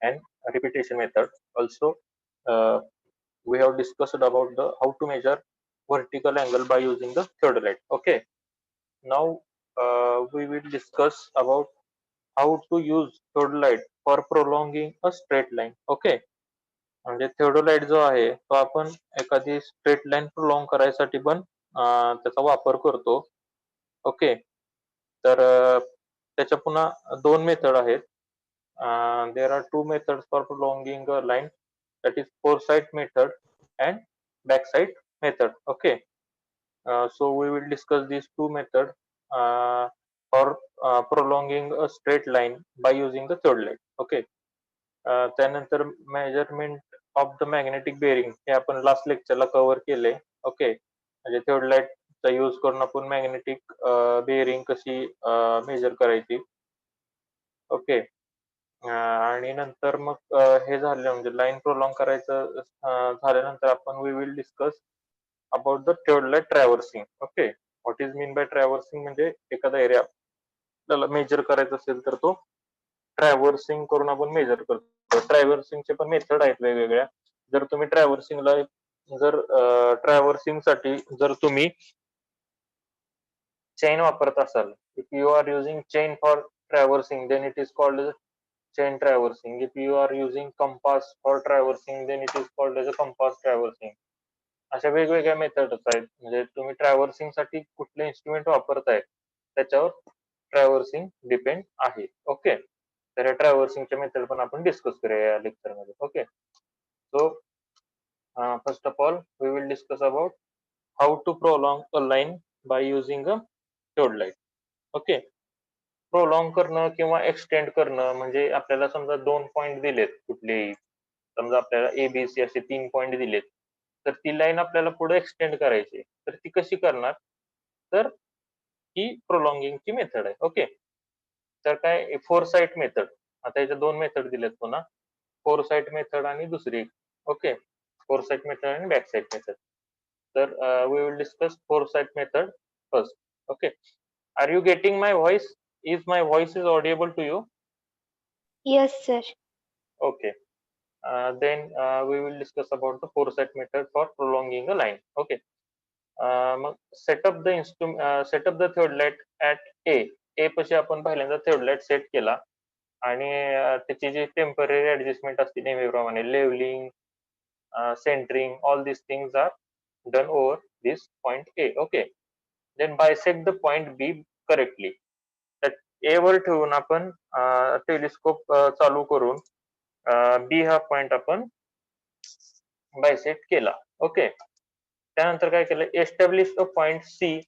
and repetition method. Also, we have discussed about the how to measure vertical angle by using the theodolite. Okay, now we will discuss about how to use theodolite for prolonging a straight line. Okay, म्हणजे theodolite जो आहे तो आपण एखादी straight line prolong करायसाठी पण त्याचा वापर करतो. ओके, तर त्याच्या पुन्हा दोन मेथड आहेत. There are two methods for prolonging a line, that is foresight method and backside method. Okay, so we will discuss these two methods for prolonging a straight line by using the theodolite. Okay, त्यानंतर measurement of the magnetic bearing हे आपण last लेक्चरला cover केले. Okay, म्हणजे theodolite use करून आपण magnetic bearing कशी measure करायची. ओके, आणि नंतर मग हे झालं म्हणजे लाईन प्रोलॉंग करायचं झाल्यानंतर आपण we will discuss about the theodolite traversing. Okay, what is mean by traversing म्हणजे एखादा एरिया आपल्याला मेजर करायचा असेल तर तो ट्रॅव्हर्सिंग करून आपण मेजर करतो. ट्रॅव्हर्सिंगचे पण मेथड आहेत वेगवेगळ्या. जर तुम्ही ट्रॅव्हर्सिंग साठी जर तुम्ही चेन वापरत असाल, if you are using chain for traversing, then it is called as chain traversing. If you are using compass for traversing, then it is called as a compass traversing. अशा वेगवेगळ्या मेथड्स आहेत. म्हणजे तुम्ही ट्रॅव्हर्सिंग साठी कुठले instrument वापरताय त्याच्यावर ट्रॅव्हर्सिंग depend आहे. ओके, तर या ट्रॅव्हर्सिंगच्या मेथड पण आपण डिस्कस करूया या लेक्चर मध्ये. Okay, so first of all we will discuss about how to prolong a line by using a theodolite. Okay, prolong करणं किंवा एक्सटेंड करणं म्हणजे आपल्याला समजा दोन पॉईंट दिलेत कुठलेही, समजा आपल्याला एबीसी असे 3 पॉईंट दिलेत, तर ती लाईन आपल्याला पुढे एक्सटेंड करायची, तर ती कशी करणार, तर ही प्रोलॉंगिंगची मेथड आहे. ओके, तर काय फोरसाइट मेथड, आता याच्या दोन मेथड दिलेत पुन्हा, फोरसाइट मेथड आणि दुसरी. ओके, फोरसाइट मेथड आणि बॅकसाइट मेथड. तर we will discuss foresight method first. Okay, are you getting my voice? Is my voice is audible to you? Yes, sir. Okay. Then we will discuss about the foresight method for prolonging a line. Okay. Set up the theodolite at A. A पाशी आपण पहिल्यांदा theodolite set केला आणि त्याची जी temporary adjustment असते नेहमीप्रमाणे levelling, centering, all these things are done over this point A. Okay. Then bisect the point B correctly. ए वर ठेवून आपण टेलिस्कोप चालू करून बी हा पॉइंट आपण बायसेक्ट केला. ओके, त्यानंतर काय केलं, establish a point C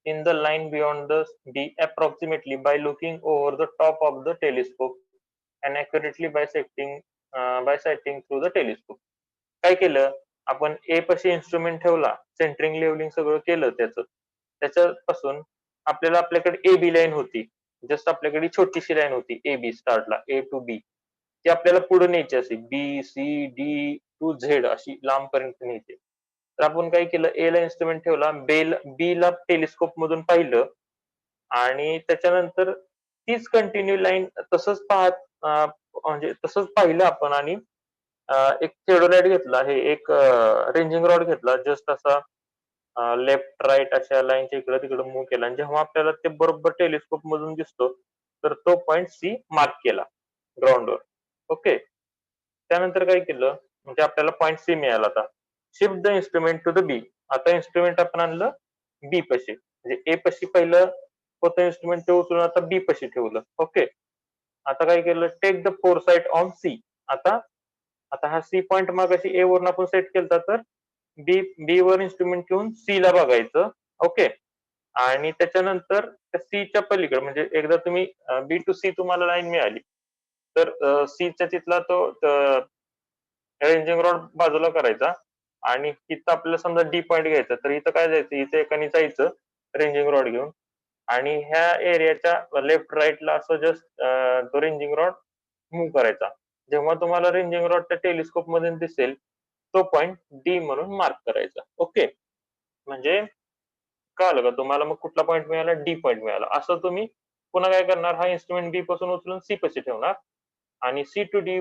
in the line beyond the B approximately by looking over the top of the telescope and accurately by sighting through the telescope. काय केलं, आपण ए पाशी इन्स्ट्रुमेंट ठेवला, सेंटरिंग लेवलिंग सगळं केलं त्याच्यापासून आपल्याकडे ए बी लाईन होती, जस्ट आपल्याकडे छोटीशी लाईन होती A B स्टार्टला, A to be, ती आपल्याला पुढे न्यायची असे B C D to Z अशी लांबपर्यंत न्यायची. तर आपण काय केलं, ए ला इन्स्ट्रुमेंट ठेवला, बी ला टेलिस्कोप मधून पाहिलं आणि त्याच्यानंतर तीच कंटिन्यू लाईन तसंच म्हणजे तसंच पाहिलं आपण आणि एक theodolite घेतला, हे एक रेंजिंग रॉड घेतला, जस्ट असा लेफ्ट राईट अशा लाईनच्या इकडे तिकडे मूव्ह केला आणि जेव्हा आपल्याला ते बरोबर टेलिस्कोप मधून दिसतो तर तो पॉइंट सी मार्क केला ग्राउंडवर. ओके, त्यानंतर काय केलं, म्हणजे आपल्याला पॉइंट सी मिळाला. आता shift the instrument to the B. आता इन्स्ट्रुमेंट आपण आणलं बी पाशी, म्हणजे ए पाशी पहिलं होतं इन्स्ट्रुमेंट ते उचलून आता बी पाशी ठेवलं. ओके, आता काय केलं, take the foresight on C. आता हा सी पॉइंट मागाशी ए वरून आपण सेट केलता, तर बी वर इन्स्ट्रुमेंट ठेवून सी ला बघायचं. ओके, आणि त्याच्यानंतर सी च्या पलीकडे म्हणजे एकदा तुम्ही बी टू सी तुम्हाला लाईन मिळाली तर सी च्या तिथला तो रेंजिंग रॉड बाजूला करायचा आणि इथं आपल्याला समजा डी पॉइंट घ्यायचा, तर इथं काय जायचं, इथं एकाने जायचं रेंजिंग रॉड घेऊन आणि ह्या एरियाच्या लेफ्ट राईटला असं जस्ट तो रेंजिंग रॉड मूव्ह करायचा. जेव्हा तुम्हाला रेंजिंग रॉड त्या टेलिस्कोप मध्ये दिसेल तो पॉइंट डी म्हणून मार्क करायचा. ओके, म्हणजे कळालं का तुम्हाला, मग कुठला पॉइंट मिळाला, डी पॉइंट मिळाला. असं तुम्ही पुन्हा काय करणार, हा इन्स्ट्रुमेंट बी पासून उचलून सी पाशी ठेवणार आणि सी टू डी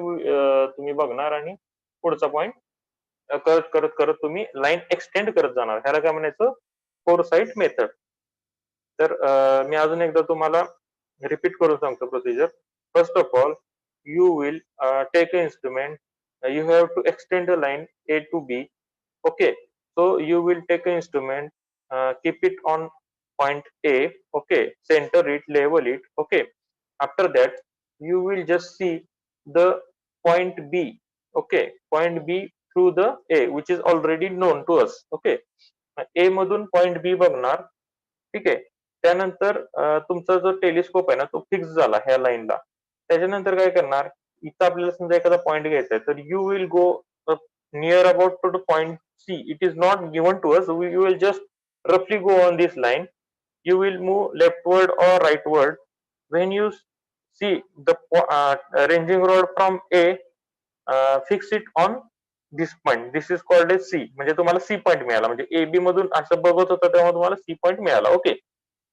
तुम्ही बघणार आणि पुढचा पॉईंट करत करत करत तुम्ही लाईन एक्सटेंड करत जाणार. ह्याला काय म्हणायचं, फोर साइट मेथड. तर मी अजून एकदा तुम्हाला रिपीट करून सांगतो procedure. First of all, you will take an instrument. You have to extend the line A to B. Okay, so you will take an instrument, keep it on point A. Okay, center it, level it. Okay, after that you will just see the point B. Okay, point B through the A, which is already known to us. Okay, A मधून point B बघणार. ठीक आहे. त्यानंतर तुमचा जो telescope आहे ना, तो फिक्स झाला ह्या लाईनला. त्याच्यानंतर काय करणार, इथं आपल्याला समजा एखादा पॉईंट घ्यायचा आहे, तर you will go near about to the point C. It is not given to us. You will just रफली go on this line. You will move leftward or rightward. When you see the ranging rod from A, fix it on this point. This is called as C. म्हणजे तुम्हाला C point मिळाला. म्हणजे A B मधून असं बघत होतं तेव्हा तुम्हाला C पॉईंट मिळाला. ओके,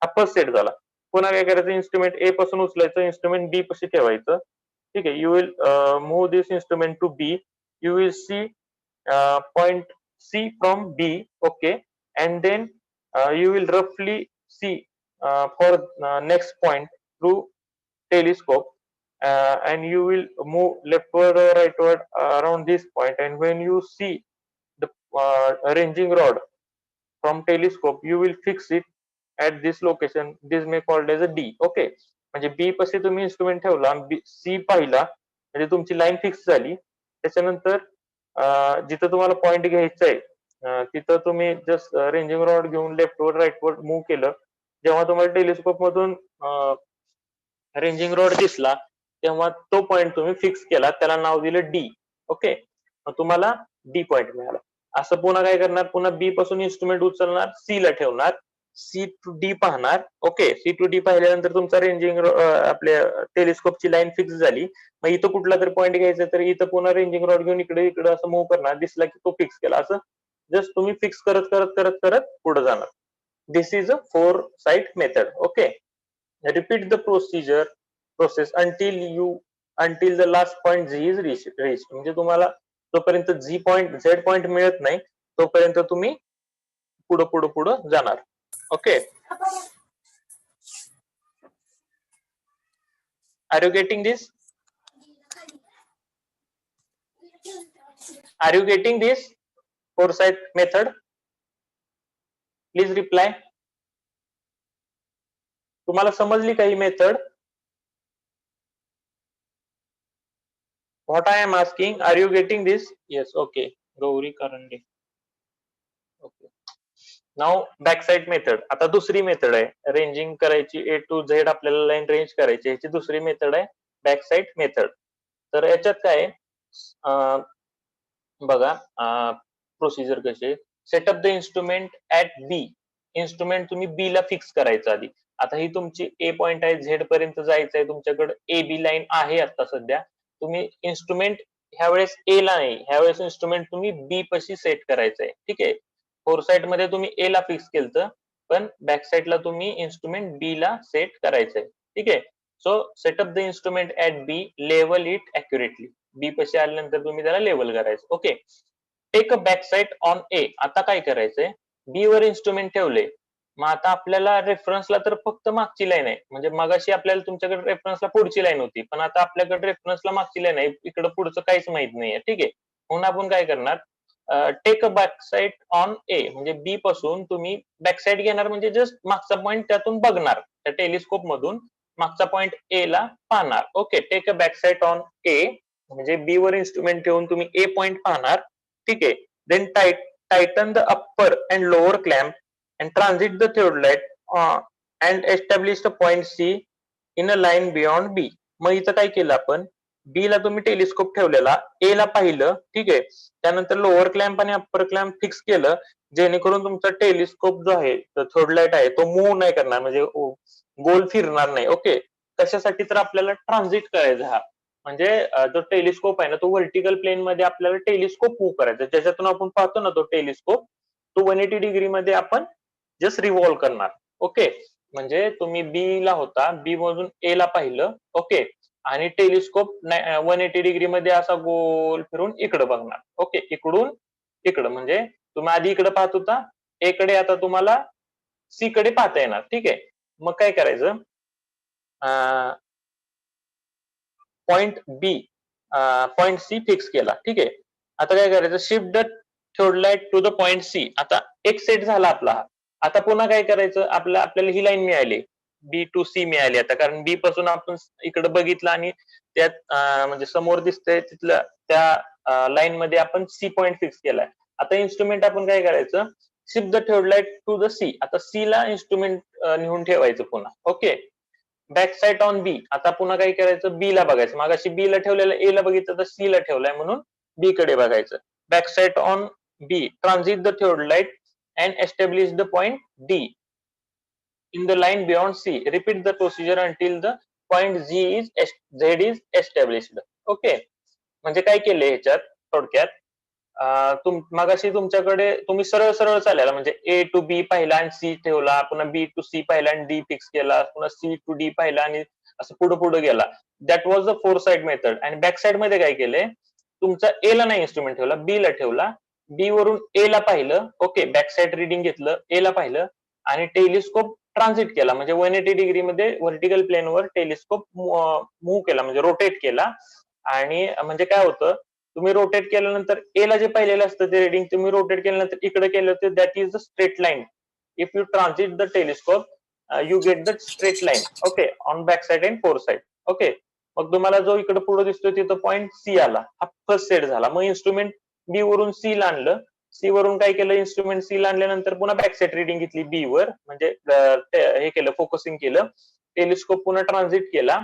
हा फर्स्ट सेट झाला. पुन्हा काय करायचं, इन्स्ट्रुमेंट ए पासून उचलायचं, इन्स्ट्रुमेंट बी पाशी ठेवायचं. ठीक आहे. You will move this instrument to B. You will see point C from B. Okay, and then you will roughly see for next point through telescope, and you will move leftward or rightward around this point, and when you see the ranging rod from telescope, you will fix it at this location. This may called as a D. Okay, म्हणजे बी पाशी तुम्ही instrument ठेवला, C पाहिला, म्हणजे तुमची line fix झाली. त्याच्यानंतर जिथं तुम्हाला पॉईंट घ्यायचा आहे तिथं तुम्ही जस्ट रेंजिंग रॉड घेऊन लेफ्टवर राईटवर मूव्ह केलं. जेव्हा तुम्हाला टेलिस्कोप मधून रेंजिंग रॉड दिसला, तेव्हा तो पॉईंट तुम्ही फिक्स केला, त्याला नाव दिलं डी. ओके, मग तुम्हाला डी पॉईंट मिळाला. असं पुन्हा काय करणार, पुन्हा बी पासून इन्स्ट्रुमेंट उचलणार, सी ला ठेवणार, सी टू डी पाहणार. ओके, सी टू डी पाहिल्यानंतर तुमचा रेंजिंग आपल्या टेलिस्कोपची लाईन फिक्स झाली. मग इथं कुठला तरी पॉईंट घ्यायचा, तर इथं पुन्हा रेंजिंग रॉड घेऊन इकडे इकडे असं मूव्ह करणार, दिसला की तो फिक्स केला. असं जस्ट तुम्ही फिक्स करत करत करत करत पुढे जाणार. This is a foresight method. Okay, repeat the process until the last point Z is reached. म्हणजे तुम्हाला जोपर्यंत Z पॉइंट मिळत नाही तोपर्यंत तुम्ही पुढे पुढे पुढे जाणार. Okay, are you getting this? Are you getting this foresight method? Please reply. तुम्हाला समजली का ही method? What I am asking, are you getting this? Yes. Okay, Gauri Karande. Okay, now backside method. आता दुसरी method आहे, ranging करायची, ए to Z आपल्याला line range करायची. ह्याची दुसरी मेथड आहे बॅकसाइड मेथड. तर याच्यात काय बघा प्रोसिजर कशी, setup the instrument at B. Instrument तुम्ही बी ला फिक्स करायचं आधी. आता ही तुमची ए पॉइंट आहे, झेड पर्यंत जायचं आहे, तुमच्याकडे ए बी लाईन आहे आता सध्या. तुम्ही इन्स्ट्रुमेंट ह्या वेळेस ए ला नाही, ह्या वेळेस इन्स्ट्रुमेंट तुम्ही बी पाशी सेट करायचंय. ठीक आहे, फोर साइड मध्ये तुम्ही ए ला फिक्स केलं, पण बॅक साइड ला तुम्ही इन्स्ट्रुमेंट बी ला सेट करायचंय. ठीक आहे, so setup the instrument at B, level it accurately. B पाशी आल्यानंतर तुम्ही त्याला लेवल करायचं. Okay, take a back side on A. आता काय करायचंय, बी वर इन्स्ट्रुमेंट ठेवले, मग आता आपल्याला रेफरन्सला तर फक्त मागची लाईन आहे. म्हणजे मगाशी आपल्याला तुमच्याकडे रेफरन्सला पुढची लाईन होती, पण आता आपल्याकडे रेफरन्सला मागची लाईन आहे, इकडे पुढचं काहीच माहित नाहीये. ठीक आहे, म्हणून आपण काय करणार, take a back side on A. म्हणजे बी पासून तुम्ही बॅक साइड घेणार, म्हणजे जस्ट मागचा पॉईंट त्यातून बघणार, त्या टेलिस्कोप मधून मागचा पॉईंट ए ला पाहणार. Okay, take a back side on A, म्हणजे बी वर इन्स्ट्रुमेंट ठेवून तुम्ही ए पॉईंट पाहणार. ठीक आहे, then tighten the upper and lower clamp and transit the theodolite and establish the point C in a line beyond B. मग इथं काय केलं आपण, बी ला तुम्ही टेलिस्कोप ठेवलेला, ए ला पाहिलं. ठीक आहे, त्यानंतर लोअर क्लॅम्प आणि अप्पर क्लॅम्प फिक्स केलं, जेणेकरून तुमचा टेलिस्कोप जो आहे, थोडलाइट आहे, तो मूव्ह नाही करणार, म्हणजे गोल फिरणार नाही. ओके, कशासाठी, तर आपल्याला ट्रान्झिट करायचा हा, म्हणजे जो टेलिस्कोप आहे ना, तो व्हर्टिकल प्लेन मध्ये आपल्याला टेलिस्कोप मूव्ह करायचा. ज्याच्यातून आपण पाहतो ना तो टेलिस्कोप, तो 180 डिग्री मध्ये आपण जस्ट रिव्हॉल्व करणार. ओके, म्हणजे तुम्ही बी ला होता, बी मधून ए ला पाहिलं. ओके, आणि टेलिस्कोप 180 डिग्री मध्ये असा गोल फिरून इकडे बघणार. ओके, इकडून इकडं म्हणजे तुम्ही आधी इकडे पाहत होता, ए कडे आता तुम्हाला सी कडे पाहता येणार. ठीक आहे, मग काय करायचं, point B point C fix केला. ठीक आहे, आता काय करायचं, shift the theodolite to the point C. आता एक सेट झाला आपला. आता पुन्हा काय करायचं, आपल्याला ही लाईन मिळाली, बी टू सी मिळाली. आता कारण बी पासून आपण इकडे बघितलं आणि त्यात म्हणजे समोर दिसतंय तिथल्या त्या लाईन मध्ये आपण सी पॉइंट फिक्स केलाय. आता इन्स्ट्रुमेंट आपण काय करायचं, shift the theodolite to the C. आता सी ला इन्स्ट्रुमेंट नेऊन ठेवायचं पुन्हा. Okay, back side on B. आता पुन्हा काय करायचं, बी ला बघायचं. मागाशी बी ला ठेवलेलं, ए ला बघितलं तर सी ला ठेवलाय म्हणून बी कडे बघायचं. Back side on B, transit the theodolite and establish the point D in the line beyond C. Repeat the procedure until the point Z is established. Okay, म्हणजे काय केलंय ह्याच्यात थोडक्यात, मगाशी तुमच्याकडे तुम्ही सरळ सरळ चाललेला, म्हणजे ए टू बी पाहिला आणि सी ठेवला, पुन्हा बी टू सी पाहिला आणि डी फिक्स केला, पुन्हा सी टू डी पाहिला आणि असं पुढे पुढे गेला. That was the four side method. आणि बॅक साइड मध्ये काय केलंय, तुमचा ए ला नाही इन्स्ट्रुमेंट ठेवला, बी ला ठेवला, बी वरून ए ला पाहिलं. ओके, बॅक साइड रिडिंग घेतलं, ए ला पाहिलं आणि टेलिस्कोप ट्रान्झिट केला, म्हणजे 180 डिग्री मध्ये व्हर्टिकल प्लेनवर टेलिस्कोप मूव्ह केला, म्हणजे रोटेट केला. आणि म्हणजे काय होतं, तुम्ही रोटेट केल्यानंतर ए ला जे पाहिलेलं असतं ते रिडिंग तुम्ही रोटेट केल्यानंतर इकडे केलं तर that is the straight line. If you transit the telescope you get the straight line. Okay, on back side and four side. Okay, मग तुम्हाला जो इकडे पुढे दिसतोय तिथं पॉईंट सी आला, हा फर्स्ट सेट झाला. मग इन्स्ट्रुमेंट बी वरून सी ला आणलं, सी वरून काय केलं, इन्स्ट्रुमेंट सी ला आणल्यानंतर पुन्हा बॅक साइड रिडिंग घेतली बी वर, म्हणजे हे केलं, फोकसिंग केलं, टेलिस्कोप पुन्हा ट्रान्झिट केला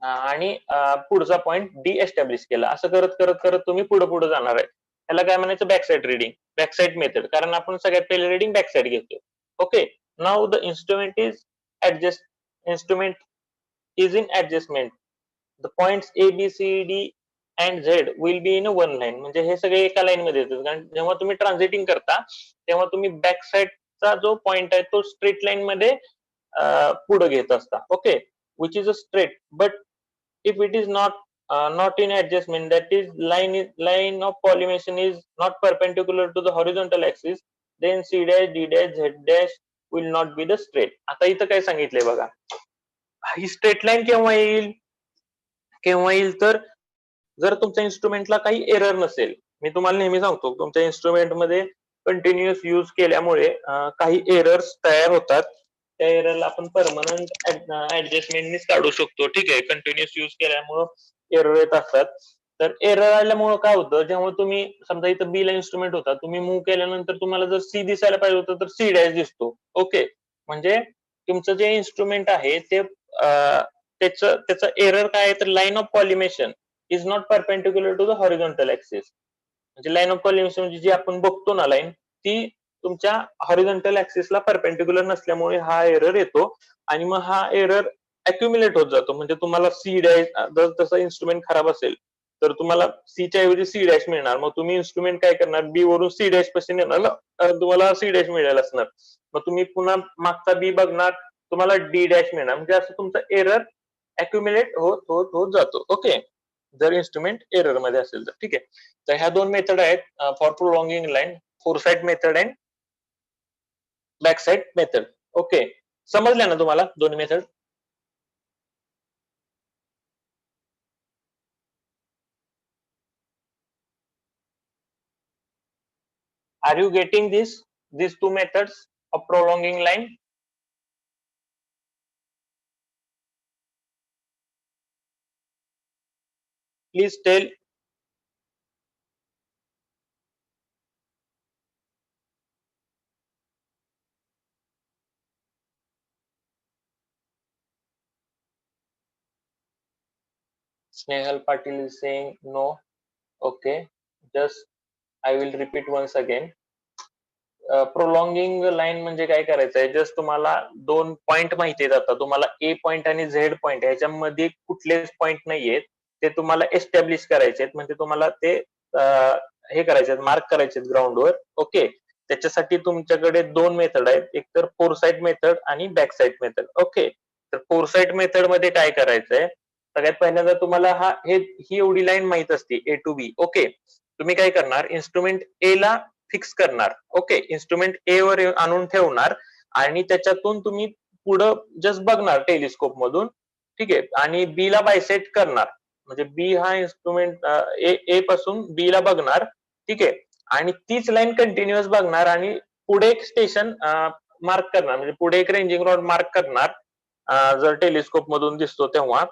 आणि पुढचा पॉइंट डी एस्टॅब्लिश केला. असं करत करत करत तुम्ही पुढे पुढे जाणार आहे. त्याला काय म्हणायचं, back side reading, back side method, कारण आपण सगळ्यात पहिले रिडिंग बॅक साइड घेतो. Okay, now the instrument is in adjustment. The points A, B, C, D and Z will be in one line. म्हणजे हे सगळे एका लाईन मध्ये येतात, कारण जेव्हा तुम्ही ट्रान्झिटिंग करता तेव्हा तुम्ही बॅक साइडचा जो पॉइंट आहे तो स्ट्रेट लाईन मध्ये पुढे घेत असता. Okay, which is a straight, but if it is not in adjustment, that is line of collimation is not perpendicular to the horizontal axis, then C dash, D dash, Z dash will not be the straight. आता इथं काय सांगितलंय बघा, ही straight line केव्हा येईल, तर जर तुमच्या इन्स्ट्रुमेंटला काही एरर नसेल. मी तुम्हाला नेहमी सांगतो, तुमच्या इन्स्ट्रुमेंट मध्ये कंटिन्युअस यूज केल्यामुळे काही एरर्स तयार होतात. त्या एररला आपण परमनंट ऍडजस्टमेंटनीच काढू शकतो. ठीक आहे, कंटिन्युअस यूज केल्यामुळे एरर येत असतात. तर एरर आल्यामुळे काय होतं, जेव्हा तुम्ही समजा इथं बी ला इन्स्ट्रुमेंट होता, तुम्ही मूव्ह केल्यानंतर तुम्हाला जर सी दिसायला पाहिजे होतं तर सी डॅश दिसतो. ओके, म्हणजे तुमचं जे इन्स्ट्रुमेंट आहे ते त्याचं एरर काय आहे, तर line of collimation is not perpendicular to the horizontal axis. म्हणजे लाईन ऑफ कॉलिमेशन म्हणजे जी आपण बघतो ना लाईन, ती तुमच्या हॉरिझॉन्टल ऍक्सिसला परपेंडिक्युलर नसल्यामुळे हा एरर येतो. आणि मग हा एरर अक्युम्युलेट होत जातो. म्हणजे तुम्हाला सी डॅश, जर तसं इन्स्ट्रुमेंट खराब असेल तर तुम्हाला सी च्या ऐवजी सी डॅश मिळणार. मग तुम्ही इन्स्ट्रुमेंट काय करणार, बी वरून सी डॅश पासून येणार ना, तुम्हाला सी डॅश मिळायला असणार. मग तुम्ही पुन्हा मागचा बी बघणार, तुम्हाला डी डॅश मिळणार. म्हणजे असं तुमचं एरर अक्युम्युलेट होत होत होत जातो. ओके, जर इन्स्ट्रुमेंट एरर मध्ये असेल तर. ठीक आहे, तर ह्या दोन मेथड आहेत for prolonging line, foresight method and back side method. Okay, समजल्या ना तुम्हाला दोन्ही method? Are you getting these two methods of prolonging line? Please tell. Snehal Patil is saying no. Okay, just I will repeat once again. Prolonging line म्हणजे काय करायचं आहे, just तुम्हाला दोन पॉइंट माहिती आहेत. आता तुम्हाला ए पॉइंट आणि झेड पॉइंट ह्याच्यामध्ये कुठलेच पॉइंट नाहीयेत, ते तुम्हाला एस्टॅब्लिश करायचे आहेत. म्हणजे तुम्हाला ते हे करायचे आहेत, मार्क करायचे आहेत ग्राउंडवर. ओके, त्याच्यासाठी तुमच्याकडे दोन मेथड आहेत, एक तर फोर साइड मेथड आणि बॅक साइड मेथड. ओके, तर फोर साइड मेथड मध्ये काय करायचंय, सगळ्यात पहिल्यांदा तुम्हाला ही एवढी लाईन माहित असते A to B. ओके, तुम्ही काय करणार, इन्स्ट्रुमेंट ए ला फिक्स करणार. ओके, इन्स्ट्रुमेंट ए वर आणून ठेवणार आणि त्याच्यातून तुम्ही पुढं जस्ट बघणार टेलिस्कोप मधून. ठीक आहे, आणि बी ला बायसेक्ट करणार, म्हणजे बी हा इन्स्ट्रुमेंट ए पासून बी ला बघणार. ठीक आहे, आणि तीच लाईन कंटिन्युअस बघणार आणि पुढे एक स्टेशन मार्क करणार, म्हणजे पुढे एक रेंजिंग रॉड मार्क करणार. जर टेलिस्कोप मधून दिसतो तेव्हा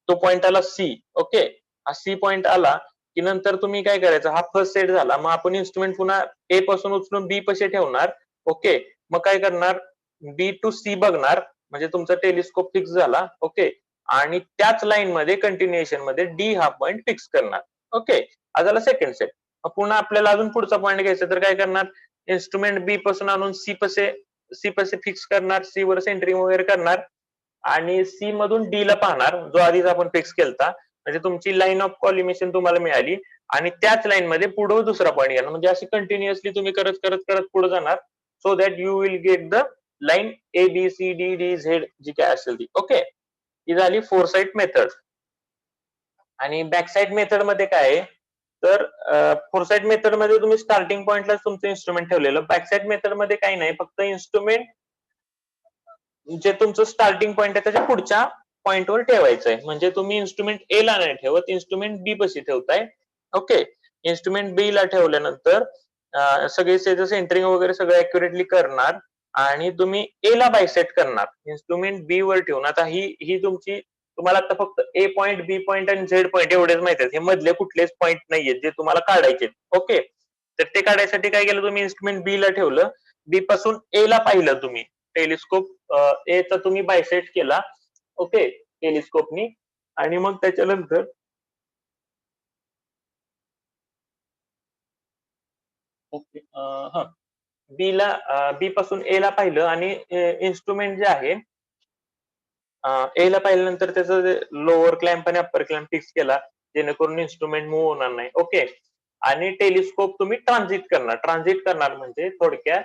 तो पॉइंट आला सी. ओके, हा सी पॉइंट आला की नंतर तुम्ही काय करायचं, हा फर्स्ट सेट झाला, मग आपण इन्स्ट्रुमेंट पुन्हा ए पासून उचलून बी पाशी ठेवणार. ओके, मग काय करणार, बी टू सी बघणार, म्हणजे तुमचा टेलिस्कोप फिक्स झाला. ओके, आणि त्याच लाईन मध्ये कंटिन्युएशन मध्ये डी हा पॉइंट फिक्स करणार. ओके, हा झाला सेकंड सेट. पुन्हा आपल्याला अजून पुढचा पॉइंट घ्यायचा, तर काय करणार, इन्स्ट्रुमेंट बी पासून आणून सी पासे फिक्स करणार, सी वर सेंटरिंग वगैरे करणार आणि सी मधून डी ला पाहणार, जो आधीच आपण फिक्स केलता. म्हणजे तुमची लाईन ऑफ कॉलिमेशन तुम्हाला मिळाली आणि त्याच लाईन मध्ये पुढे दुसरा पॉइंट घेणार, म्हणजे अशी कंटिन्युअसली तुम्ही करत करत करत पुढे जाणार, so that you will get the line A B C D D Z जी काय असेल ती. ओके, ही झाली फोरसाइट मेथड. आणि बॅकसाइड मेथड मध्ये काय आहे, तर फोरसाइट मेथड मध्ये तुम्ही स्टार्टिंग पॉइंटला तुमचं इन्स्ट्रुमेंट ठेवलेलं. बॅकसाइड मेथड मध्ये काही नाही, फक्त इन्स्ट्रुमेंट जे तुमचं स्टार्टिंग पॉइंट आहे त्याच्या पुढच्या पॉइंटवर ठेवायचंय. म्हणजे तुम्ही इन्स्ट्रुमेंट ए ला नाही ठेवत, इन्स्ट्रुमेंट बी पाशी ठेवताय. ओके, इन्स्ट्रुमेंट बी ला ठेवल्यानंतर सगळे सेंटरिंग वगैरे सगळं अॅक्युरेटली करणार आणि तुम्ही ए ला बायसेट करणार, इन्स्ट्रुमेंट बी वर ठेवून. आता ही तुमची, तुम्हाला आता फक्त ए पॉइंट, बी पॉइंट आणि झेड पॉइंट एवढेच माहिती आहेत, हे मधले कुठलेच पॉइंट नाहीयेत जे तुम्हाला काढायचे. ओके, तर ते काढायसाठी काय केलं, तुम्ही इन्स्ट्रुमेंट बी ला ठेवलं, बी पासून ए ला पाहिलं तुम्ही, टेलिस्कोप ए चा तुम्ही बायसेट केला. ओके, टेलिस्कोपनी, आणि मग त्याच्यानंतर ओके, हा, बी पासून ए ला पाहिलं आणि इन्स्ट्रुमेंट जे आहे ए ला पाहिल्यानंतर त्याचं लोअर क्लॅम्प आणि अप्पर क्लॅम्प फिक्स केला, जेणेकरून इन्स्ट्रुमेंट मूव्ह होणार नाही. ओके, आणि टेलिस्कोप तुम्ही ट्रान्झिट करणार म्हणजे थोडक्यात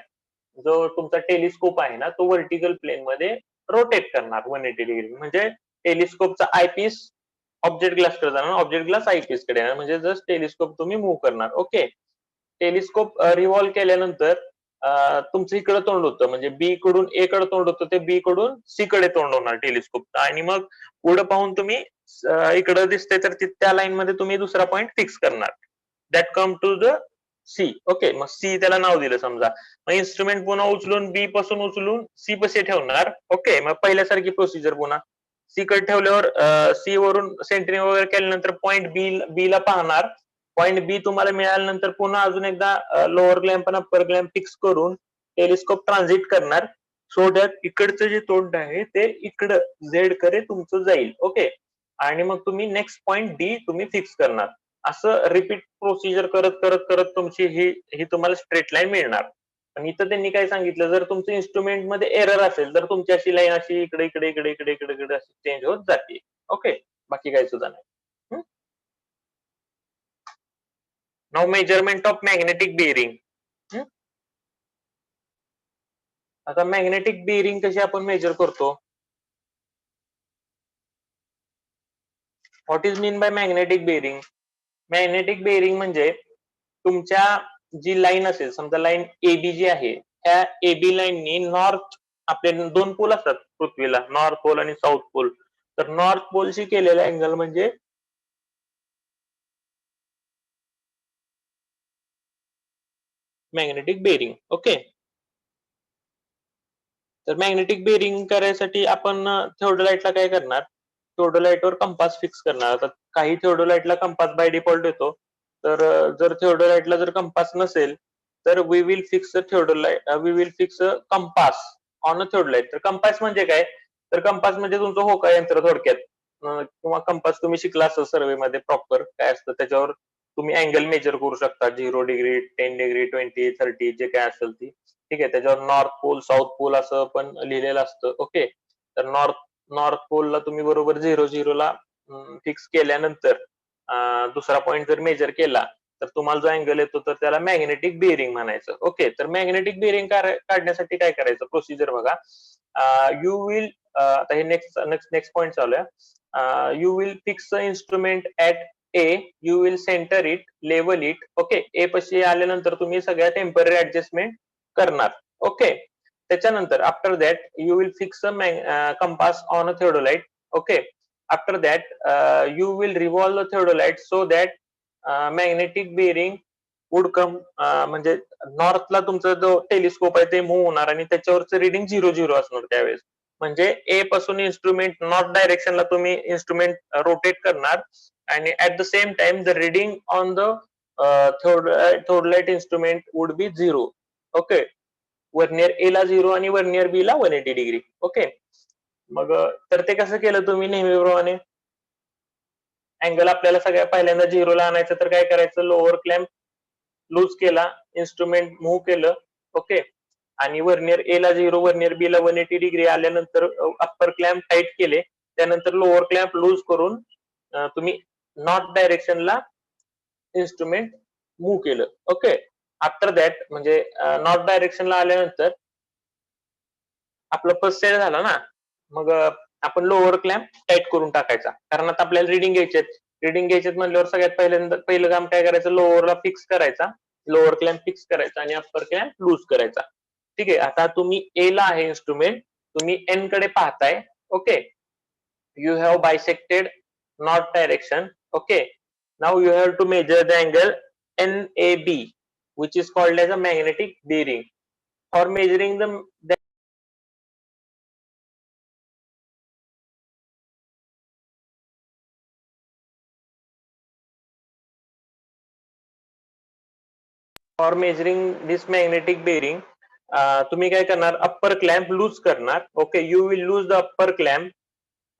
जो तुमचा टेलिस्कोप आहे ना, तो व्हर्टिकल प्लेन मध्ये रोटेट करणार 180 डिग्री. म्हणजे टेलिस्कोपचा आयपीस ऑब्जेक्ट ग्लास कडे जाणार, ऑब्जेक्ट ग्लास आयपीस कडे येणार, म्हणजे जस्ट टेलिस्कोप तुम्ही मूव्ह करणार. ओके, टेलिस्कोप रिव्हॉल्व केल्यानंतर तुमचं इकडे तोंड होतं, म्हणजे बी कडून ए कडे तोंड होतं, ते बी कडून सी कडे तोंड होणार टेलिस्कोप. आणि मग पुढे पाहून तुम्ही इकडे दिसते तर त्या लाईन मध्ये तुम्ही दुसरा पॉइंट फिक्स करणार, that come to the C. Okay, मग सी त्याला नाव दिलं समजा. मग इन्स्ट्रुमेंट पुन्हा उचलून बी पासून उचलून सी पाशी ठेवणार. ओके, मग पहिल्यासारखी प्रोसिजर पुन्हा सी कडे ठेवल्यावर सी वरून सेंटरिंग वगैरे केल्यानंतर पॉइंट बी ला पाहणार. पॉइंट बी तुम्हाला मिळाल्यानंतर पुन्हा अजून एकदा लोअर क्लॅम्प आणि अप्पर क्लॅम्प फिक्स करून टेलिस्कोप ट्रान्झिट करणार, सो दॅट इकडचं जे तोंड आहे ते इकडं झेड कडे तुमचं जाईल. ओके, आणि मग तुम्ही नेक्स्ट पॉइंट डी तुम्ही फिक्स करणार. असं रिपीट प्रोसिजर करत करत करत तुमची ही तुम्हाला स्ट्रेट लाईन मिळणार. आणि इथं त्यांनी काय सांगितलं, जर तुमचं इन्स्ट्रुमेंट मध्ये एरर असेल तर तुमची अशी लाईन अशी इकडे इकडे इकडे इकडे इकडे इकडे अशी चेंज होत जाते. ओके, बाकी काही सुद्धा नाही. Now measurement of magnetic bearing. आता मॅग्नेटिक बेरिंग कशी आपण मेजर करतो, what is mean by magnetic bearing. Magnetic bearing म्हणजे तुमच्या जी लाईन असेल, समजा लाईन एबी जी आहे, त्या एबी लाईननी नॉर्थ, आपले 2 पोल असतात पृथ्वीला, नॉर्थ पोल आणि साऊथ पोल, तर नॉर्थ पोलशी केलेला अँगल म्हणजे मॅग्नेटिक बेरिंग. ओके, तर मॅग्नेटिक बेरिंग करायसाठी आपण थिओडोलाइटला काय करणार, थिओडोलाइटवर कंपास फिक्स करणार. आता काही थिओडोलाइटला कंपास बाय डिफॉल्ट येतो, तर जर थिओडोलाइटला जर कंपास नसेल तर we will fix compass on a theodolite. तर कंपास म्हणजे काय, तर कंपास म्हणजे तुमचं होका यंत्र थोडक्यात, किंवा कंपास तुम्ही शिकला असेल सर्वे मध्ये प्रॉपर काय असतं, त्याच्यावर तुम्ही अँगल मेजर करू शकता, 0 डिग्री, 10 डिग्री, 20, 30 जे काय असेल ती. ठीक आहे, त्याच्यावर नॉर्थ पोल, साऊथ पोल असं पण लिहिलेलं असतं. ओके, तर नॉर्थ पोलला तुम्ही बरोबर 0 ला फिक्स केल्यानंतर दुसरा पॉइंट जर मेजर केला तर तुम्हाला जो अँगल येतो तर त्याला मॅग्नेटिक बेरिंग म्हणायचं. ओके, तर मॅग्नेटिक बेरिंग काढण्यासाठी काय करायचं, प्रोसिजर बघा. यू विल आता हे नेक्स्ट पॉइंट चालू आहे. You will fix the instrument at A, you will centre it, level it. Okay, A पाशी आल्यानंतर तुम्ही सगळ्या टेम्पररी ऍडजस्टमेंट करणार. ओके, त्याच्यानंतर after that you will fix compass on a theodolite. Okay, after that you will revolve the theodolite so that magnetic bearing would come, म्हणजे नॉर्थला तुमचा जो टेलिस्कोप आहे ते मूव्ह होणार आणि त्याच्यावरचं रिडिंग 0-0 असणार त्यावेळेस. म्हणजे ए पासून इन्स्ट्रुमेंट नॉर्थ डायरेक्शनला तुम्ही इन्स्ट्रुमेंट रोटेट करणार आणि at the same time the reading on the theodolite instrument would be 0. Okay, vernier A ला 0 आणि वर्नियर बी ला 180 डिग्री. ओके, मग तर ते कसं केलं तुम्ही नेहमीप्रमाणे? अँगल आपल्याला सगळ्या पहिल्यांदा 0 ला आणायचं, तर काय करायचं? लोअर क्लॅम्प लूज केला, इन्स्ट्रुमेंट मूव्ह केलं. ओके, आणि वर्नियर ए ला 0, वर्नियर बी ला 180 डिग्री आल्यानंतर अप्पर क्लॅम्प टाईट केले, त्यानंतर लोअर क्लॅम्प लूज करून तुम्ही नॉर्थ डायरेक्शनला इन्स्ट्रुमेंट मूव्ह केलं. ओके, आफ्टर दॅट म्हणजे नॉर्थ डायरेक्शनला आल्यानंतर आपलं फर्स्ट सेट झाला ना, मग आपण लोअर क्लॅम्प टाईट करून टाकायचा, कारण आता आपल्याला रिडिंग घ्यायचे म्हणल्यावर सगळ्यात पहिलं काम काय करायचं? लोअरला फिक्स करायचा, लोअर क्लॅम्प फिक्स करायचा आणि अप्पर क्लॅम्प लूज करायचा. ठीक आहे, आता तुम्ही ए ला आहे इन्स्ट्रुमेंट, तुम्ही एन कडे पाहताय. Okay, you have bisected north direction. Okay, now you have to measure the angle NAB which is called as a magnetic bearing. For measuring the for measuring this magnetic bearing तुम्ही काय करणार? Upper clamp loose करणार. Okay, you will loose the upper clamp.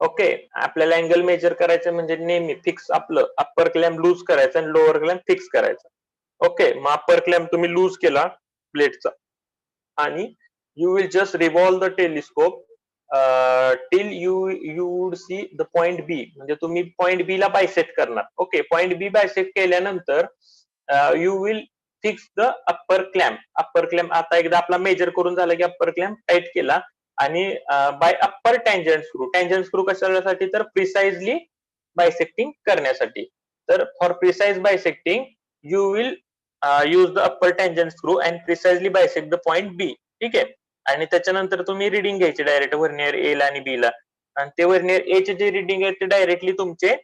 Okay, आपल्याला angle measure करायचं म्हणजे नेहमी fix आपलं upper clamp loose करायचं आणि लोअर क्लॅम्प फिक्स करायचं. ओके, मग अप्पर क्लॅम्प तुम्ही लूज केला प्लेटचा आणि you will just revolve the telescope till you would see the point B, म्हणजे तुम्ही पॉइंट बी ला बायसेक्ट करणार. ओके, पॉइंट बी बायसेक्ट केल्यानंतर you will fix the upper clamp. आता एकदा आपला मेजर करून झाला की अप्पर क्लॅम्प टाईट केला आणि बाय अप्पर टँजंट स्क्रू कशासाठी? तर प्रिसाइजली बायसेक्टिंग करण्यासाठी. तर for precise bisecting you will use the upper tangent screw and precisely bisect the point B. ठीक आहे, आणि त्याच्यानंतर तुम्ही रिडिंग घ्यायची डायरेक्ट वर्नियर ए ला आणि बी ला, आणि ते वर्नियर ए चे जे रिडिंग आहे ते डायरेक्टली तुमचे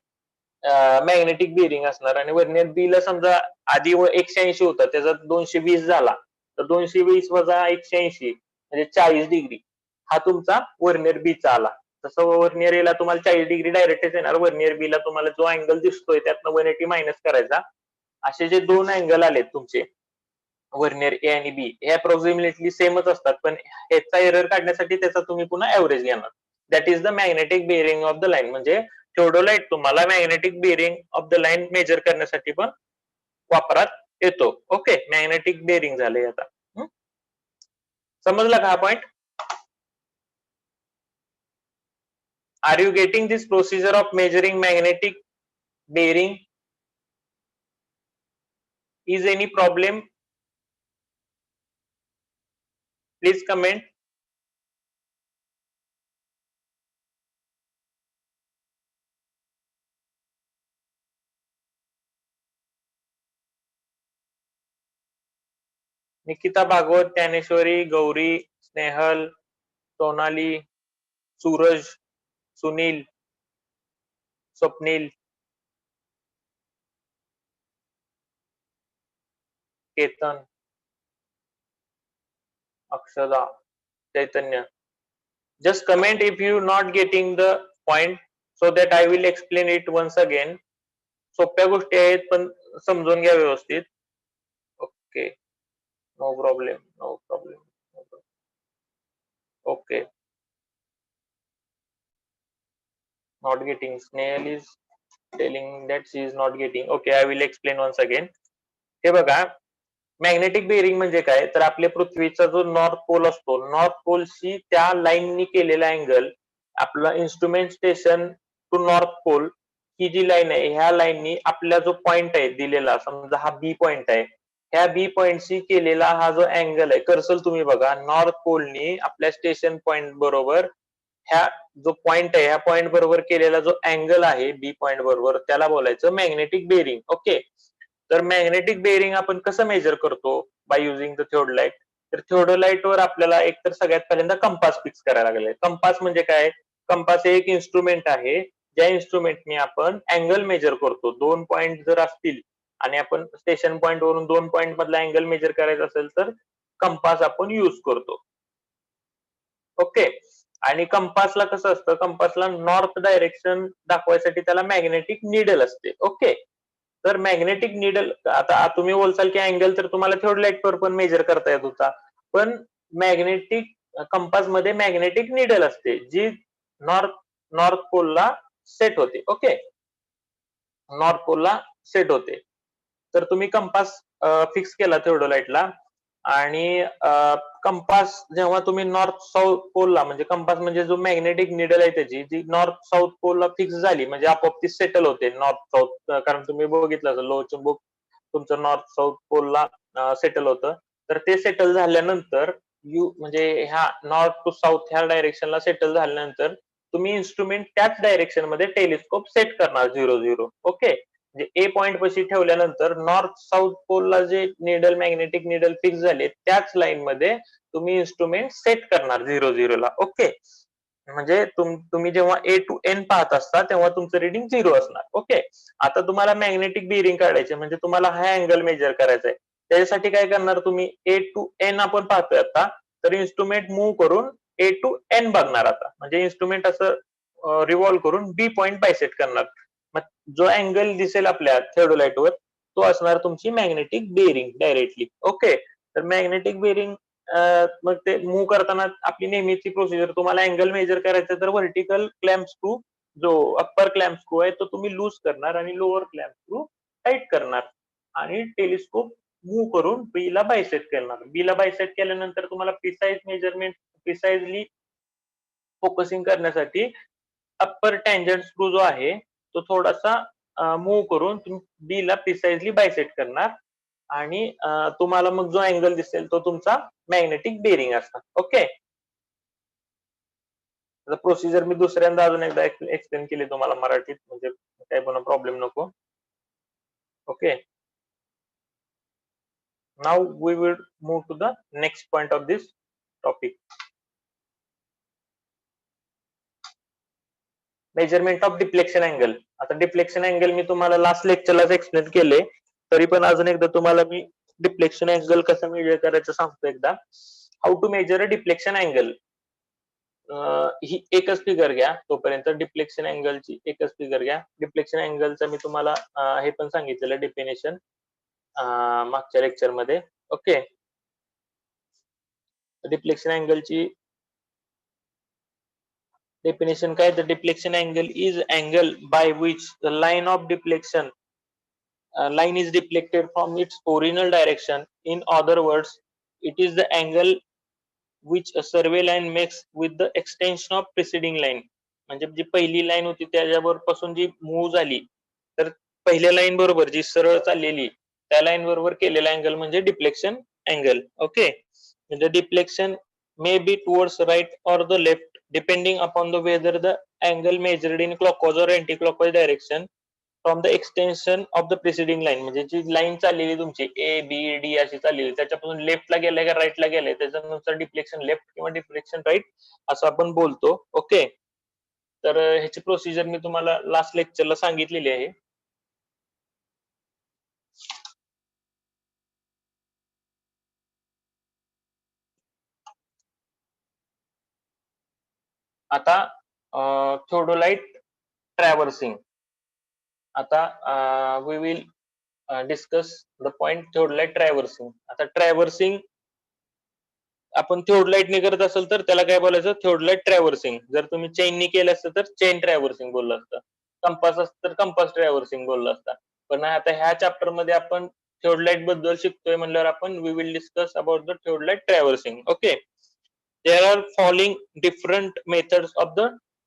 मॅग्नेटिक बेरिंग असणार. आणि वर्नियर बी ला समजा आधी 180 होता, त्याचा 220 झाला, तर 220 वजा 180 म्हणजे 40 डिग्री हा तुमचा वर्नियर बी चा आला. तसं वर्नियर ए ला तुम्हाला 40 डिग्री डायरेक्टच येणार, वर्नियर बी ला तुम्हाला जो अँगल दिसतोय त्यातनं 180 मायनस करायचा. असे जे दोन अँगल आलेत तुमचे वर्नियर ए आणि बी, हे अप्रॉक्सिमेटली सेमच असतात, पण ह्याचा एरर काढण्यासाठी त्याचा तुम्ही पुन्हा एव्हरेज घेणार. That is the magnetic bearing of the line. म्हणजे थिओडोलाइट तुम्हाला magnetic bearing of the line measure करण्यासाठी पण वापरात येतो. ओके, मॅग्नेटिक बेरिंग झाले आता. समजला का हा point? Are you getting this procedure of measuring magnetic bearing? Is any problem? Please comment. Nikita Bhagwat, Dnyaneshwari, Gauri, Snehal, Sonali, Suraj, Sunil, Swapnil, Ketan, Akshada, Chaitanya. Just comment if you not getting the point so that I will explain it once again. सोप्या गोष्टी आहेत पण समजून घ्या व्यवस्थित. Okay, no problem. Okay, not getting. Snail is telling that she is not getting. Okay, I will explain once again. हे बघा, magnetic bearing म्हणजे काय? तर आपल्या पृथ्वीचा जो नॉर्थ पोल असतो, नॉर्थ पोलशी त्या लाईननी केलेला अँगल, आपला instrument station to north pole ही जी लाईन आहे, ह्या लाईननी आपला जो पॉइंट आहे दिलेला, समजा हा बी पॉइंट आहे, ह्या बी पॉइंटशी केलेला हा जो अँगल आहे, कर्सल तुम्ही बघा, नॉर्थ पोलनी आपल्या स्टेशन पॉइंट बरोबर ह्या जो पॉइंट आहे ह्या पॉइंट बरोबर केलेला जो अँगल आहे बी पॉइंट बरोबर त्याला बोलायचं मॅग्नेटिक बेरिंग. ओके. तर मॅग्नेटिक बेरिंग आपण कसं मेजर करतो बाय युझिंग द थिओडोलाइट. तर थिओडोलाइट वर आपल्याला एकतर सगळ्यात पहिल्यांदा कंपास फिक्स करायला लागेल. कंपास म्हणजे काय? कंपास हे एक इन्स्ट्रुमेंट आहे ज्या इन्स्ट्रुमेंटने आपण अँगल मेजर करतो. 2 पॉइंट जर असतील आणि आपण स्टेशन पॉइंट वरून 2 पॉइंट मधला अँगल मेजर करायचा असेल तर कंपास आपण युज करतो. ओके. आणि कंपासला कसं असतं, कंपासला नॉर्थ डायरेक्शन दाखवायसाठी त्याला मॅग्नेटिक निडल असते. ओके. तर मॅग्नेटिक निडल आता तुम्ही बोलसाल की अँगल तर तुम्हाला थिओडोलाइट वर पण मेजर करता येत होता. पण मॅग्नेटिक कंपास मध्ये मॅग्नेटिक निडल असते जी नॉर्थ नॉर्थ पोलला सेट होते. ओके. नॉर्थ पोलला सेट होते. तर तुम्ही कंपास फिक्स केला थिओडोलाइटला आणि कंपास जेव्हा तुम्ही नॉर्थ साऊथ पोलला म्हणजे कंपास म्हणजे जो मॅग्नेटिक निडल आहे त्याची जी नॉर्थ साऊथ पोलला फिक्स झाली म्हणजे आपोआप ती सेटल होते नॉर्थ साऊथ कारण तुम्ही बघितलं असेल लोह चुंबक तुमचं नॉर्थ साऊथ पोलला सेटल होतं. तर ते सेटल झाल्यानंतर म्हणजे ह्या नॉर्थ टू साऊथ ह्या डायरेक्शनला सेटल झाल्यानंतर तुम्ही इन्स्ट्रुमेंट त्याच डायरेक्शन मध्ये टेलिस्कोप सेट करणार 0-0. ओके. म्हणजे ए पॉइंट पाशी ठेवल्यानंतर नॉर्थ साऊथ पोलला जे निडल मॅग्नेटिक निडल फिक्स झाले त्याच लाईन मध्ये तुम्ही इन्स्ट्रुमेंट सेट करणार 0-0 ला. ओके. म्हणजे तुम्ही जेव्हा ए टू एन पाहत असता तेव्हा तुमचं रिडिंग 0 असणार. ओके. आता तुम्हाला मॅग्नेटिक बिअरिंग काढायचे म्हणजे तुम्हाला हा अँगल मेजर करायचा आहे. त्याच्यासाठी काय करणार तुम्ही ए टू एन आपण पाहतोय आता तर इन्स्ट्रुमेंट मूव्ह करून ए टू एन बघणार आता म्हणजे इन्स्ट्रुमेंट असं रिव्हॉल्व करून बी पॉइंट बायसेट करणार. मग जो अँगल दिसेल आपल्या थिओडोलाइट वर तो असणार तुमची मॅग्नेटिक बेरिंग डायरेक्टली. ओके. तर मॅग्नेटिक बेरिंग मग ते मूव्ह करताना आपली नेहमीची प्रोसिजर तुम्हाला अँगल मेजर करायचं तर व्हर्टिकल क्लॅम्प स्क्रू जो अप्पर क्लॅम्प स्क्रू आहे तो तुम्ही लूज करणार आणि लोअर क्लॅम्प स्क्रू टाईट करणार आणि टेलिस्कोप मूव्ह करून बी ला बायसेट करणार. बी ला बायसेट केल्यानंतर तुम्हाला प्रिसाइज मेजरमेंट प्रिसाइजली फोकसिंग करण्यासाठी अप्पर टँजंट स्क्रू जो आहे तो थोडासा मूव्ह करून तुम्ही बी ला प्रिसाइजली बायसेट करणार आणि तुम्हाला मग जो अँगल दिसेल तो तुमचा मॅग्नेटिक बेरिंग असणार. ओके. प्रोसिजर मी दुसऱ्यांदा अजून एकदा एक्सप्लेन केली तुम्हाला मराठीत म्हणजे काही पण प्रॉब्लेम नको. Okay. Now we will move to the next point of this topic. Measurement of deflection angle. आता डिफ्लेक्शन अँगल मी तुम्हाला लास्ट लेक्चरलाच एक्सप्लेन केले तरी पण अजून एकदा तुम्हाला मी डिफ्लेक्शन अँगल कसं मेजर करायचं सांगतो एकदा. How to measure a deflection angle. ही एकच फिगर घ्या तोपर्यंत डिफ्लेक्शन अँगलची एकच फिगर घ्या. डिफ्लेक्शन अँगलचं मी तुम्हाला हे पण सांगितलेलं डेफिनेशन मागच्या लेक्चर मध्ये. ओके. डिफ्लेक्शन अँगलची definition काय the deflection angle is angle by which the line of deflection line is deflected from its original direction. In other words, it is the angle which a survey line makes with the extension of preceding line. म्हणजे जी पहिली line होती त्याच्यावर पासून जी move झाली तर पहिल्या line बरोबर जी सरळ चाललेली त्या लाईन बरोबर केलेला अँगल म्हणजे deflection angle. Okay. The deflection may be towards right or the left depending upon the whether the angle measured in clockwise or anti-clockwise direction from the extension of the preceding line. म्हणजे जी line चाललेली तुमची A B D अशी चाललेली त्याच्यापासून लेफ्टला गेलाय का राईटला गेलाय त्याच्यानुसार डिफ्लेक्शन लेफ्ट किंवा डिफ्लेक्शन राईट असं आपण बोलतो. ओके. तर ह्याची प्रोसिजर मी तुम्हाला लास्ट लेक्चरला सांगितलेली आहे. आता थिओडोलाइट ट्रॅव्हर्सिंग. आता we will discuss the point theodolite traversing. आता ट्रॅव्हर्सिंग आपण थिओडोलाइटने करत असेल तर त्याला काय बोलायचं थिओडोलाइट ट्रॅव्हर्सिंग. जर तुम्ही चेननी केलं असतं तर चेन ट्रॅव्हर्सिंग बोललं असतं. कंपास असतं तर कंपास ट्रॅव्हर्सिंग बोललं असतं. पण आता ह्या चॅप्टर मध्ये आपण थिओडोलाइट बद्दल शिकतोय म्हणल्यावर आपण we will discuss about the theodolite traversing. Okay. There are following different methods of the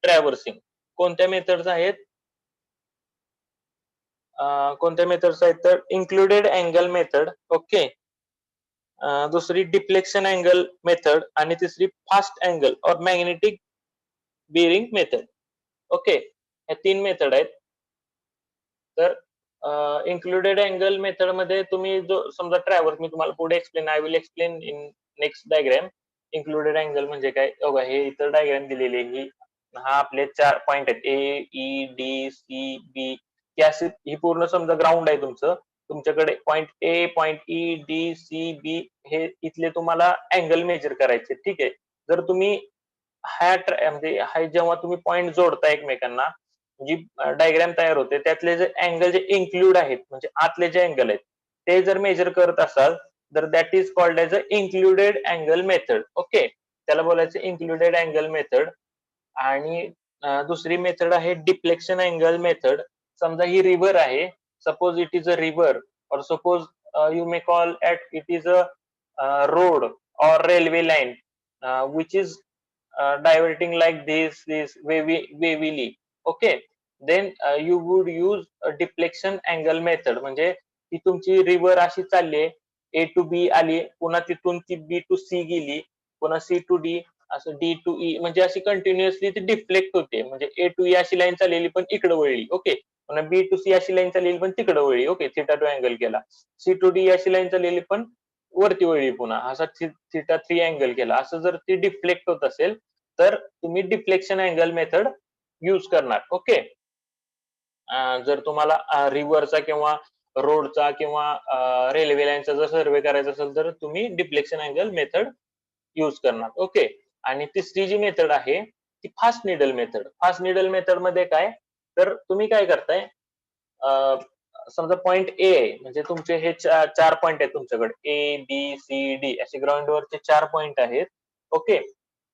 traversing. कोणत्या मेथड्स आहेत? कोणत्या मेथड्स आहेत तर इन्क्लुडेड अँगल मेथड. ओके. दुसरी डिफ्लेक्शन अँगल मेथड आणि तिसरी fast angle or magnetic bearing method. Okay, या 3 method आहेत. तर इन्क्लुडेड अँगल मेथड मध्ये तुम्ही जो समजा ट्रॅव्हर्स, मी तुम्हाला पुढे I will explain in next diagram. Included angle म्हणजे काय बघा, हे इतर डायग्राम दिलेली आहे. हा आपले 4 पॉइंट आहेत, A, E, D, C, B. ही पूर्ण समजा ग्राउंड आहे तुमचं. तुमच्याकडे point A, point E, D, C, B हे इथले तुम्हाला अँगल मेजर करायचे. ठीक आहे. जर तुम्ही म्हणजे जेव्हा तुम्ही पॉइंट जोडता एकमेकांना, जी डायग्राम तयार होते त्यातले जे अँगल जे इन्क्लूड आहेत म्हणजे आतले जे अँगल आहेत ते जर मेजर करत असाल तर that is called as a included angle method. Okay, त्याला बोलायचं इन्क्लुडेड अँगल मेथड. आणि दुसरी मेथड आहे डिफ्लेक्शन अँगल मेथड. समजा ही रिव्हर आहे, suppose it is a river, or suppose you may call at it is a road or railway line which is diverting like this wavily. Okay, then you would use a deflection angle method. म्हणजे ती तुमची river अशी चालली आहे, ए to be आली, पुन्हा तिथून ती बी टू सी गेली, पुन्हा सी टू डी, असं डी टू ई, म्हणजे अशी कंटिन्युअसली ती डिफ्लेक्ट होते. म्हणजे ए टू ई अशी लाईन चाललेली पण इकडे वळली. ओके, पुन्हा बी टू सी अशी लाईन चाललेली पण तिकडे वळली. ओके, थिटा टू अँगल केला. सी टू डी अशी लाईन चाललेली पण वरती वळली, पुन्हा असा थिटा 3 अँगल केला. असं जर ती डिफ्लेक्ट होत असेल तर तुम्ही डिफ्लेक्शन अँगल मेथड यूज करणार. ओके, जर तुम्हाला रिव्हरचा किंवा रोडचा किंवा रेल्वे लाईनचा जर सर्वे करायचा असेल तर तुम्ही डिफ्लेक्शन अँगल मेथड यूज करणार. ओके, आणि तिसरी जी मेथड आहे ती fast needle method. Fast needle method मध्ये काय, तर तुम्ही काय करताय, समजा पॉइंट ए आहे, म्हणजे तुमचे हे 4 पॉइंट आहेत तुमच्याकडे, ए, बी, सी, डी असे ग्राउंड वरचे 4 पॉइंट आहेत. ओके,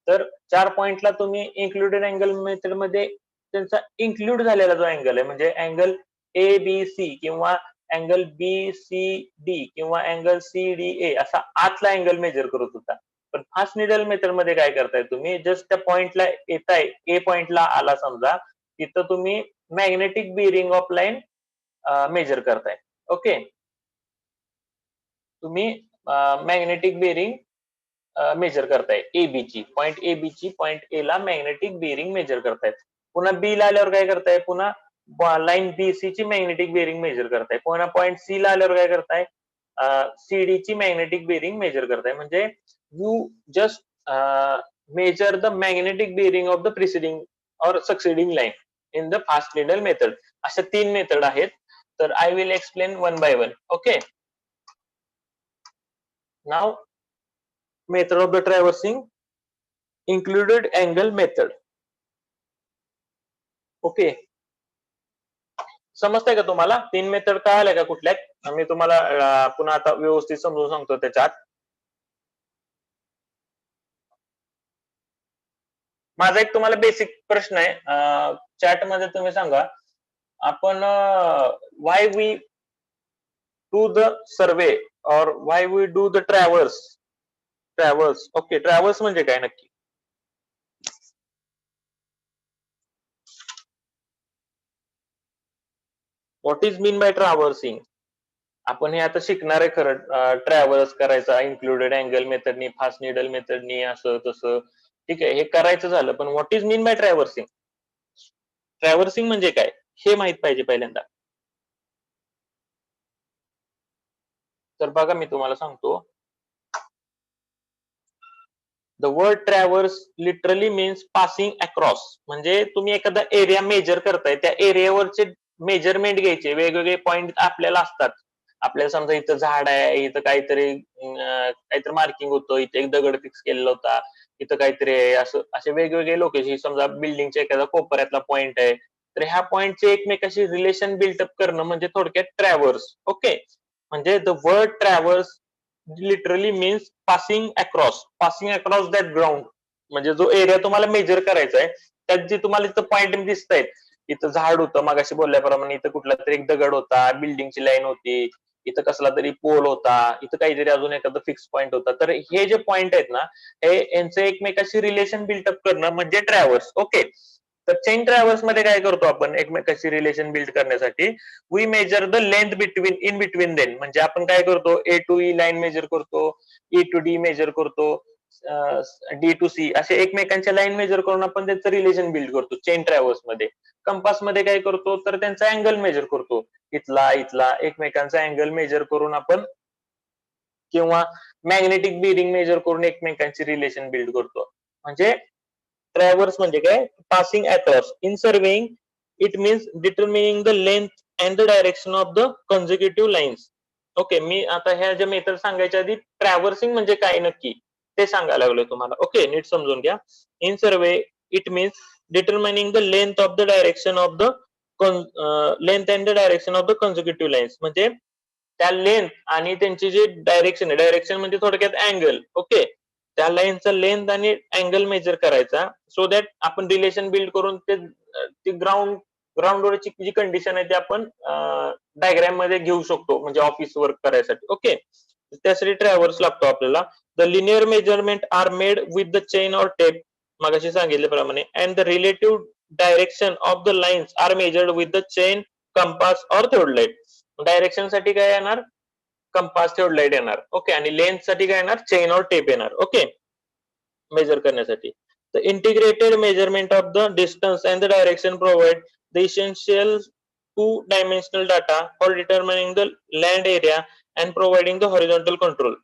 तर 4 पॉइंटला तुम्ही इन्क्लुडेड अँगल मेथड मध्ये त्यांचा इन्क्लूड झालेला जो अँगल आहे, म्हणजे अँगल ए बी सी किंवा अँगल बी सी डी किंवा अँगल सी डी ए असा आतला अँगल मेजर करत होता. पण फास्ट निडल मेथड मध्ये काय करताय तुम्ही, जस्ट त्या पॉइंटला येताय, ए पॉइंटला आला समजा, तिथं तुम्ही magnetic bearing of line measure करताय. ओके, तुम्ही मॅग्नेटिक बिअरिंग मेजर करताय AB ची, पॉइंट AB ची पॉइंट ए ला मॅग्नेटिक बिअरिंग मेजर करतायत. पुन्हा बी ला आल्यावर काय करताय, पुन्हा लाईन BC ची मॅग्नेटिक बिअरिंग मेजर करताय. पुन्हा पॉइंट सी ला आल्यावर काय करताय, CD ची मॅग्नेटिक बिअरिंग मेजर करताय. म्हणजे you just measure the magnetic bearing of the preceding or succeeding line in the fast needle method. अशा 3 मेथड आहेत. तर I will explain one by one. Okay, नाव method of the traversing included angle method. Okay, समजतंय का तुम्हाला? 3 method कळाल्या का कुठल्या? मी तुम्हाला पुन्हा आता व्यवस्थित समजून सांगतो त्याच्यात. माझा एक तुम्हाला बेसिक प्रश्न आहे, चॅट मध्ये तुम्ही सांगा, आपण why we do the survey or why we do the traverse. Okay, traverse म्हणजे काय नक्की? What is mean by traversing? आपण हे आता शिकणार आहे खरं, ट्रॅव्हर्स करायचा इन्क्लुडेड अँगल मेथडनी, फास्ट निडल मेथडनी, असं तसं. ठीक आहे, हे करायचं झालं, पण what is mean by traversing? Traversing म्हणजे काय हे माहित पाहिजे पहिल्यांदा. तर बघा मी तुम्हाला सांगतो, the word traverse literally means passing across. म्हणजे तुम्ही एखादा एरिया मेजर करताय, त्या एरियावरचे मेजरमेंट घ्यायचे. वेगवेगळे पॉइंट आपल्याला असतात. आपल्याला समजा इथं झाड आहे, इथं काहीतरी मार्किंग होतं, इथे एक दगड फिक्स केलेला होता, इथं काहीतरी आहे, असं असे वेगवेगळे लोकेशन, समजा बिल्डिंगच्या एखादा कोपऱ्यातला पॉइंट आहे, तर ह्या पॉइंटचे एकमेकाशी रिलेशन बिल्टअप करणं म्हणजे थोडक्यात ट्रॅव्हर्स. ओके, म्हणजे the word traverse literally means passing across that ground. म्हणजे जो एरिया तुम्हाला मेजर करायचा आहे त्यात जे तुम्हाला इथं पॉइंट दिसत आहेत, इथं झाड होतं मगाशी बोलल्याप्रमाणे, इथं कुठला तरी एक दगड होता, बिल्डिंगची लाईन होती, इथं कसला तरी पोल होता, इथं काहीतरी अजून एखादं फिक्स पॉइंट होता. तर हे जे पॉइंट आहेत ना, हे यांचं एकमेकाशी रिलेशन बिल्टअप करणं म्हणजे ट्रॅव्हर्स. ओके, तर चेन ट्रॅव्हर्स मध्ये काय करतो आपण एकमेकाशी रिलेशन बिल्ड करण्यासाठी, we measure the length in between then. म्हणजे आपण काय करतो, A to E line measure करतो, ई टू डी मेजर करतो, डी टू सी असे एकमेकांच्या लाईन मेजर करून आपण त्यांचं रिलेशन बिल्ड करतो चेन ट्रॅव्हर्स मध्ये. कंपास मध्ये काय करतो तर त्यांचा अँगल मेजर करतो, इथला इथला एकमेकांचा अँगल मेजर करून आपण, किंवा मॅग्नेटिक बिअरिंग मेजर करून एकमेकांची रिलेशन बिल्ड करतो. म्हणजे ट्रॅव्हर्स म्हणजे काय, passing across. In surveying it means determining the length and the direction of the consecutive lines. Okay, मी आता ह्या ज्या मेथड सांगायच्या आधी ट्रॅव्हर्सिंग म्हणजे काय नक्की ते सांगायला लागलोय तुम्हाला. ओके, नीट समजून घ्या. In survey it means determining the length of the direction of the length and the direction of the consecutive lines. म्हणजे त्या लेंथ आणि त्यांची जी डायरेक्शन आहे, डायरेक्शन म्हणजे थोडक्यात अँगल. ओके, त्या लाईनचा लेंथ आणि अँगल मेजर करायचा, सो दॅट आपण रिलेशन बिल्ड करून ते ग्राउंडवरची जी कंडिशन आहे ती आपण डायग्राम मध्ये घेऊ शकतो, म्हणजे ऑफिस वर्क करायसाठी. ओके, त्यासाठी ट्रॅव्हर्स लागतो आपल्याला. The linear measurement are made with the chain or tape, मगाशी सांगितल्याप्रमाणे. And the relative direction of the lines are measured with the chain, compass or theodolite. Direction साठी काय येणार, कंपास थिओडोलाइट येणार. ओके, आणि लेंथ साठी काय येणार, चेन ऑर टेप येणार. ओके, मेजर करण्यासाठी. The integrated measurement of the distance and the direction provide the essential two-dimensional data for determining the land area and providing the horizontal control.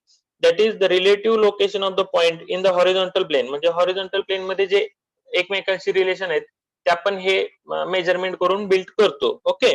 That is the relative location of the point in the horizontal plane. म्हणजे horizontal plane मध्ये जे एकमेकांशी relation आहेत ते आपण हे measurement करून build करतो. ओके,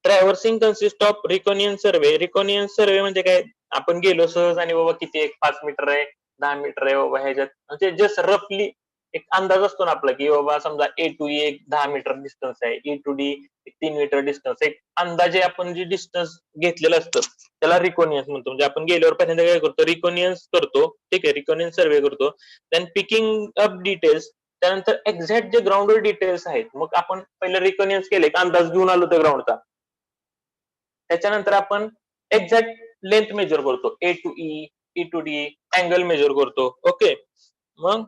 ट्रॅव्हर्सिंग कन्सिस्ट ऑफ रिकॉनियन सर्वे. रिकॉनियन सर्वे म्हणजे काय, आपण गेलो सहज आणि बाबा किती 5 मीटर आहे, 10 मीटर आहे बाबा, ह्याच्यात म्हणजे जस्ट रफली एक अंदाज असतो ना आपला, की बाबा समजा ए टू ई एक 10 मीटर डिस्टन्स आहे, E to D 3 metre distance. एक अंदाजे आपण जे डिस्टन्स घेतलेलं असतं त्याला रिकॉनियन्स म्हणतो. म्हणजे आपण गेल्यावर पहिल्यांदा काय करतो, रिकॉनियन्स करतो. ठीक आहे, रिकॉनियन्स सर्वे करतो. देन पिकिंग अप डिटेल्स, त्यानंतर एक्झॅक्ट जे ग्राउंडवर डिटेल्स आहेत, मग आपण पहिलं रिकॉनियन्स केले, अंदाज घेऊन आलो त्या ग्राउंडचा. त्याच्यानंतर आपण एक्झॅक्ट लेंथ मेजर करतो, A to E, E to D, angle measure करतो. ओके, मग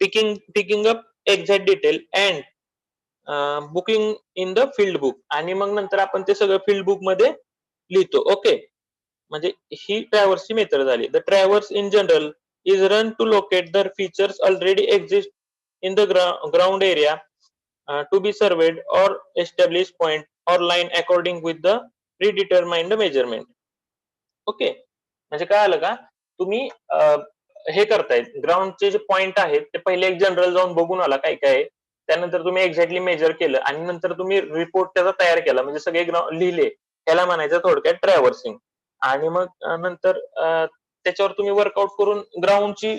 picking up exact detail and booking in the field book, आणि मग नंतर आपण ते सगळं फील्ड बुक मध्ये लिहितो. ओके, म्हणजे ही ट्रॅव्हर्सची मेथड झाली. The traverse in general is run to locate the features already exist in the ground area to be surveyed or established point or line according with the predetermined measurement. Okay, म्हणजे काय आलं का, तुम्ही हे करताय, ग्राउंडचे जे point आहेत ते पहिले एक जनरल जाऊन बघून आला काय काय, त्यानंतर तुम्ही एक्झॅक्टली मेजर केलं आणि नंतर तुम्ही रिपोर्ट त्याचा तयार केला, म्हणजे सगळे लिहिले, त्याला म्हणायचं थोडक्यात ट्रॅव्हर्सिंग. आणि मग नंतर त्याच्यावर तुम्ही वर्कआउट करून ग्राउंडची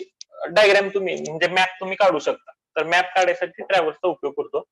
डायग्राम तुम्ही म्हणजे मॅप तुम्ही काढू शकता. तर मॅप काढायसाठी ट्रॅव्हर्सचा उपयोग करतो.